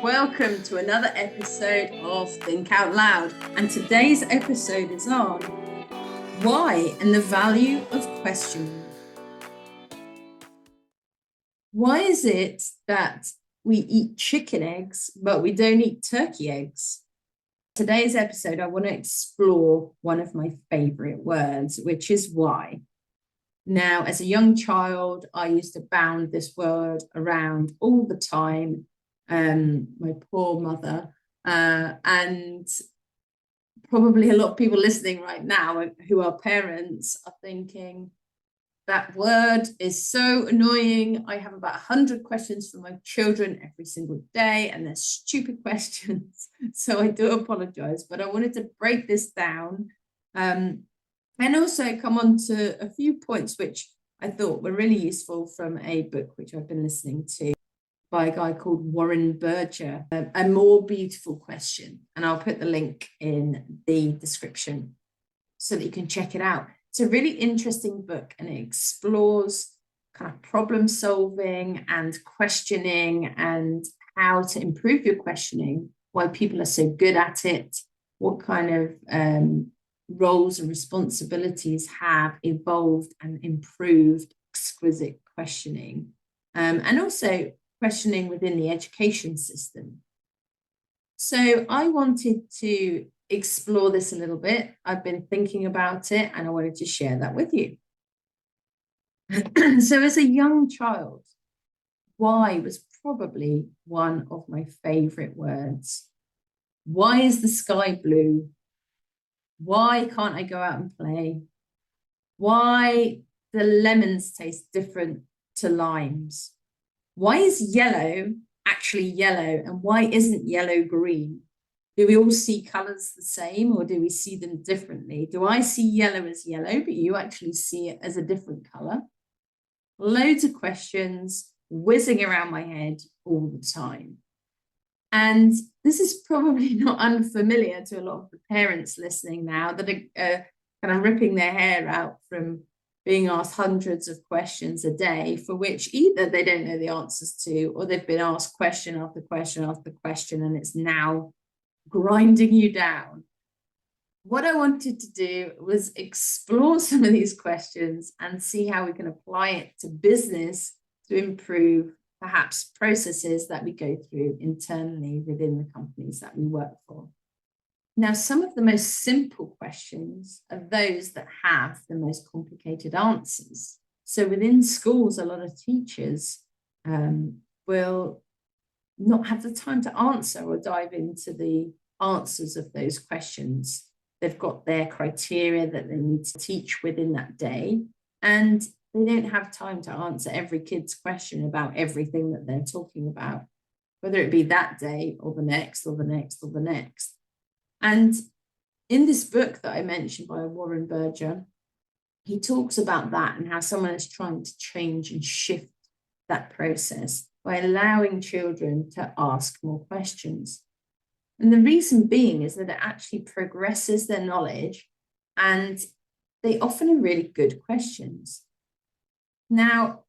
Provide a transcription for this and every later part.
Welcome to another episode of Think Out Loud. And today's episode is on why and the value of questioning. Why is it that we eat chicken eggs, but we don't eat turkey eggs? Today's episode, I want to explore one of my favorite words, which is why. Now, as a young child, I used to bound this word around all the time. My poor mother, and probably a lot of people listening right now who are parents are thinking, that word is so annoying. I have about 100 questions for my children every single day, and they're stupid questions. So I do apologize, but I wanted to break this down and also come on to a few points which I thought were really useful from a book which I've been listening to by a guy called Warren Berger, A More Beautiful Question. And I'll put the link in the description so that you can check it out. It's a really interesting book, and it explores kind of problem solving and questioning and how to improve your questioning, why people are so good at it, what kind of roles and responsibilities have evolved and improved exquisite questioning. And also questioning within the education system. So I wanted to explore this a little bit. I've been thinking about it, and I wanted to share that with you. So as a young child, why was probably one of my favorite words. Why is the sky blue? Why can't I go out and play? Why do lemons taste different to limes? Why is yellow actually yellow, and why isn't yellow green? Do we all see colors the same, or do we see them differently? Do I see yellow as yellow, but you actually see it as a different color? Loads of questions whizzing around my head all the time. And this is probably not unfamiliar to a lot of the parents listening now that are kind of ripping their hair out from being asked hundreds of questions a day for which either they don't know the answers to, or they've been asked question after question after question, and it's now grinding you down. What I wanted to do was explore some of these questions and see how we can apply it to business to improve perhaps processes that we go through internally within the companies that we work for. Now, some of the most simple questions are those that have the most complicated answers. So within schools, a lot of teachers will not have the time to answer or dive into the answers of those questions. They've got their criteria that they need to teach within that day, and they don't have time to answer every kid's question about everything that they're talking about, whether it be that day or the next or the next or the next. And in this book that I mentioned by Warren Berger, he talks about that and how someone is trying to change and shift that process by allowing children to ask more questions. And the reason being is that it actually progresses their knowledge, and they often are really good questions. Now,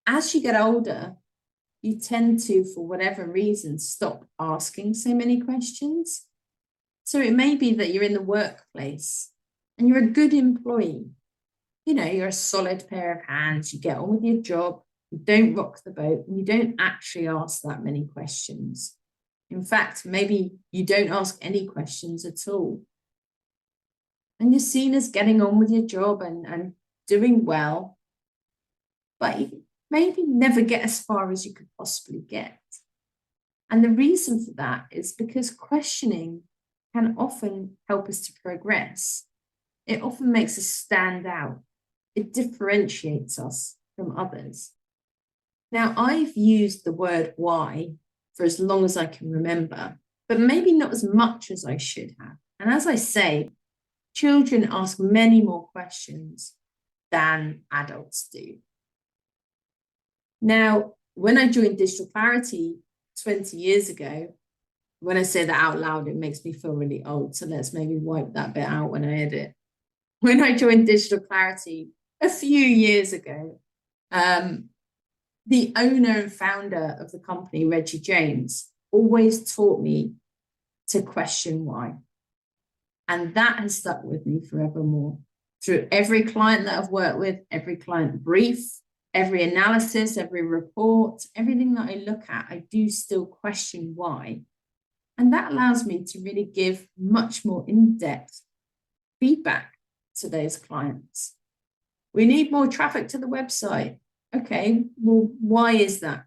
as you get older, you tend to, for whatever reason, stop asking so many questions. So it may be that you're in the workplace and you're a good employee. You know, you're a solid pair of hands, you get on with your job, you don't rock the boat, and you don't actually ask that many questions. In fact, maybe you don't ask any questions at all. And you're seen as getting on with your job and doing well, but you maybe never get as far as you could possibly get. And the reason for that is because questioning can often help us to progress. It often makes us stand out. It differentiates us from others. Now, I've used the word why for as long as I can remember, but maybe not as much as I should have. And as I say, children ask many more questions than adults do. Now, when I joined Digital Clarity 20 years ago, when I say that out loud, it makes me feel really old. So let's maybe wipe that bit out when I edit. When I joined Digital Clarity a few years ago, the owner and founder of the company, Reggie James, always taught me to question why. And that has stuck with me forevermore. Through every client that I've worked with, every client brief, every analysis, every report, everything that I look at, I do still question why. And that allows me to really give much more in-depth feedback to those clients. We need more traffic to the website. Okay, well, why is that?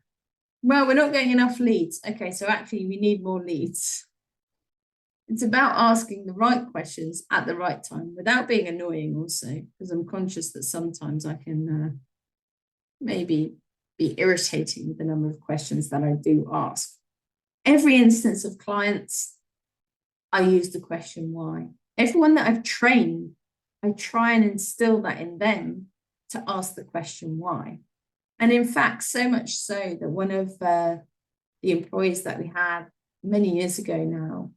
Well, we're not getting enough leads. Okay, so actually we need more leads. It's about asking the right questions at the right time without being annoying also, because I'm conscious that sometimes I can maybe be irritating with the number of questions that I do ask. Every instance of clients, I use the question why. Everyone that I've trained, I try and instill that in them to ask the question why. And in fact, so much so that one of the employees that we had many years ago now,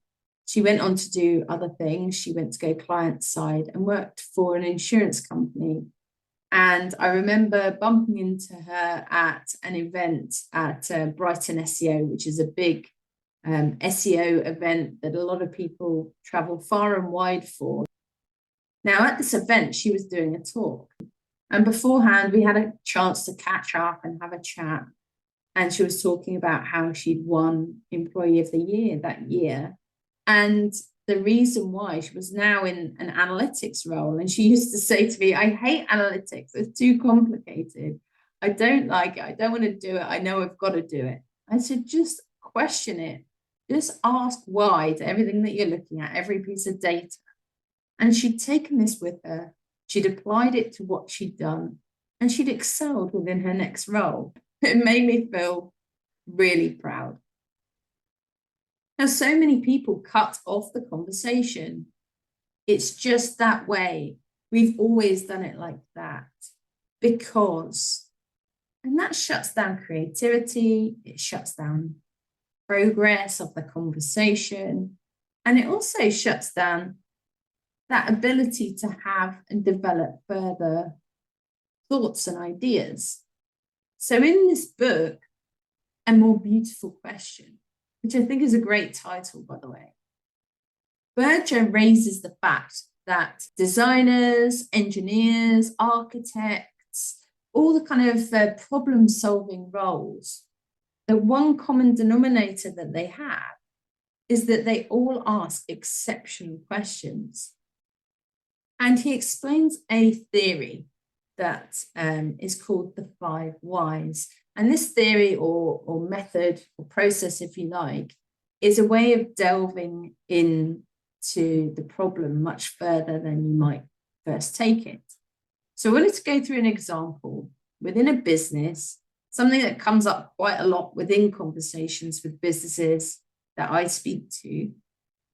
she went on to do other things. She went to go client side and worked for an insurance company. And I remember bumping into her at an event at Brighton SEO, which is a big SEO event that a lot of people travel far and wide for. Now, at this event, she was doing a talk. And beforehand, we had a chance to catch up and have a chat. And she was talking about how she'd won Employee of the Year that year. And the reason why, she was now in an analytics role. And she used to say to me, I hate analytics. It's too complicated. I don't like it. I don't want to do it. I know I've got to do it. I said, just question it. Just ask why to everything that you're looking at, every piece of data. And she'd taken this with her. She'd applied it to what she'd done. And she'd excelled within her next role. It made me feel really proud. Now, so many people cut off the conversation. It's just that way. We've always done it like that because, and that shuts down creativity. It shuts down progress of the conversation. And it also shuts down that ability to have and develop further thoughts and ideas. So in this book, A More Beautiful Question, which I think is a great title, by the way, Berger raises the fact that designers, engineers, architects, all the kind of problem-solving roles, the one common denominator that they have is that they all ask exceptional questions. And he explains a theory that is called the 5 whys. And this theory or method or process, if you like, is a way of delving into the problem much further than you might first take it. So I wanted to go through an example within a business, something that comes up quite a lot within conversations with businesses that I speak to.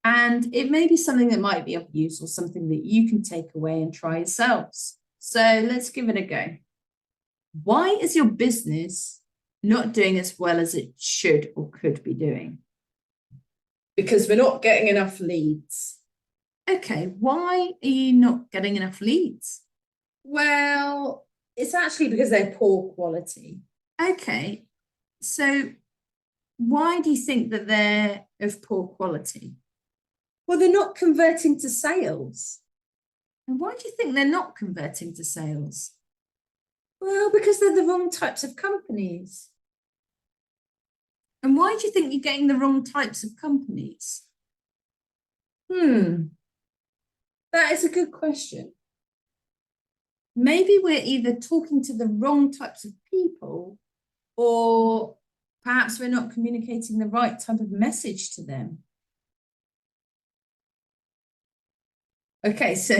And it may be something that might be of use or something that you can take away and try yourselves. So let's give it a go. Why is your business not doing as well as it should or could be doing? Because we're not getting enough leads. Okay, why are you not getting enough leads? Well, it's actually because they're poor quality. Okay, so why do you think that they're of poor quality? Well, they're not converting to sales. And why do you think they're not converting to sales? Well, because they're the wrong types of companies. And why do you think you're getting the wrong types of companies? That is a good question. Maybe we're either talking to the wrong types of people, or perhaps we're not communicating the right type of message to them. Okay, so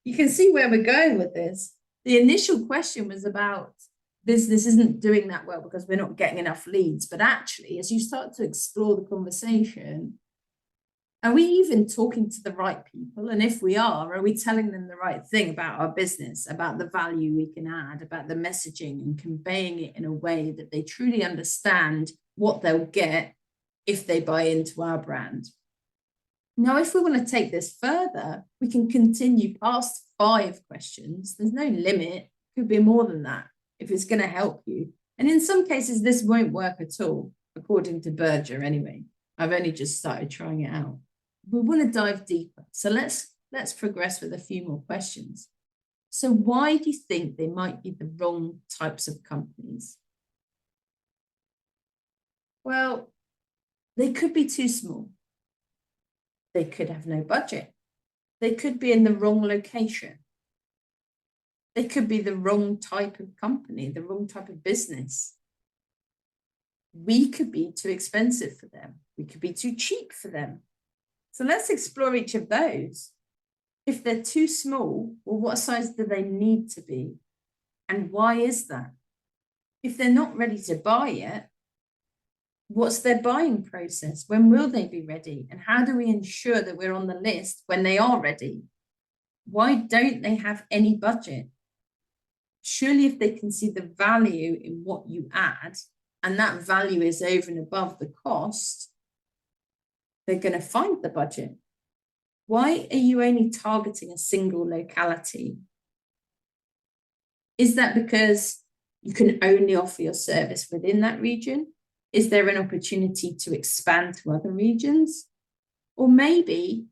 you can see where we're going with this. The initial question was about this isn't doing that well because we're not getting enough leads. But actually, as you start to explore the conversation, are we even talking to the right people? And if we are we telling them the right thing about our business, about the value we can add, about the messaging and conveying it in a way that they truly understand what they'll get if they buy into our brand? Now, if we want to take this further, we can continue past 5 questions. There's no limit. It could be more than that if it's going to help you. And in some cases, this won't work at all. according to Berger anyway. I've only just started trying it out. We want to dive deeper. So let's progress with a few more questions. So why do you think they might be the wrong types of companies? Well, they could be too small. They could have no budget. They could be in the wrong location. They could be the wrong type of company, the wrong type of business. We could be too expensive for them. We could be too cheap for them. So let's explore each of those. If they're too small, well, what size do they need to be? And why is that? If they're not ready to buy yet, what's their buying process? When will they be ready? And how do we ensure that we're on the list when they are ready? Why don't they have any budget? Surely if they can see the value in what you add, and that value is over and above the cost, they're going to find the budget. Why are you only targeting a single locality? Is that because you can only offer your service within that region? Is there an opportunity to expand to other regions? Or maybe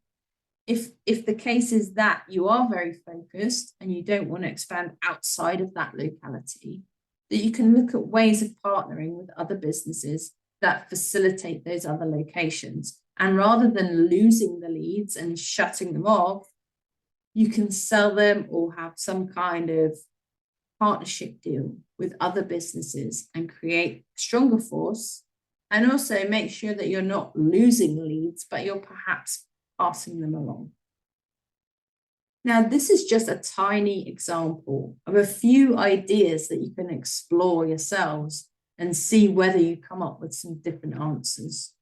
if the case is that you are very focused and you don't want to expand outside of that locality, that you can look at ways of partnering with other businesses that facilitate those other locations. And rather than losing the leads and shutting them off, you can sell them or have some kind of partnership deal with other businesses and create a stronger force, and also make sure that you're not losing leads, but you're perhaps passing them along. Now, this is just a tiny example of a few ideas that you can explore yourselves and see whether you come up with some different answers.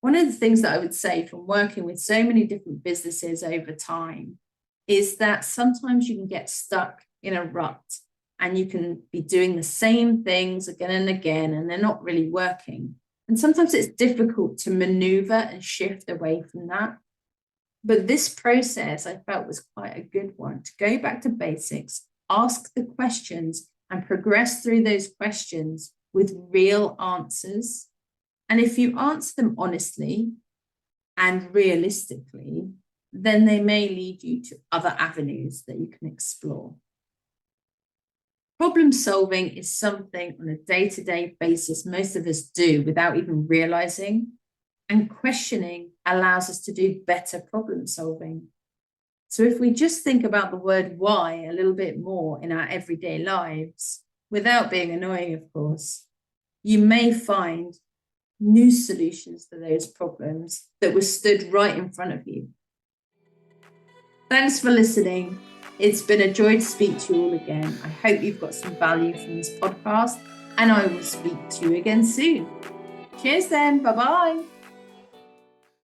One of the things that I would say from working with so many different businesses over time is that sometimes you can get stuck in a rut and you can be doing the same things again and again, and they're not really working. And sometimes it's difficult to maneuver and shift away from that. But this process I felt was quite a good one, to go back to basics, ask the questions and progress through those questions with real answers. And if you answer them honestly and realistically, then they may lead you to other avenues that you can explore. Problem solving is something on a day-to-day basis most of us do without even realizing, and questioning allows us to do better problem solving. So if we just think about the word why a little bit more in our everyday lives, without being annoying, of course, you may find new solutions to those problems that were stood right in front of you. Thanks for listening. It's been a joy to speak to you all again. I hope you've got some value from this podcast, and I will speak to you again soon. Cheers then. Bye-bye.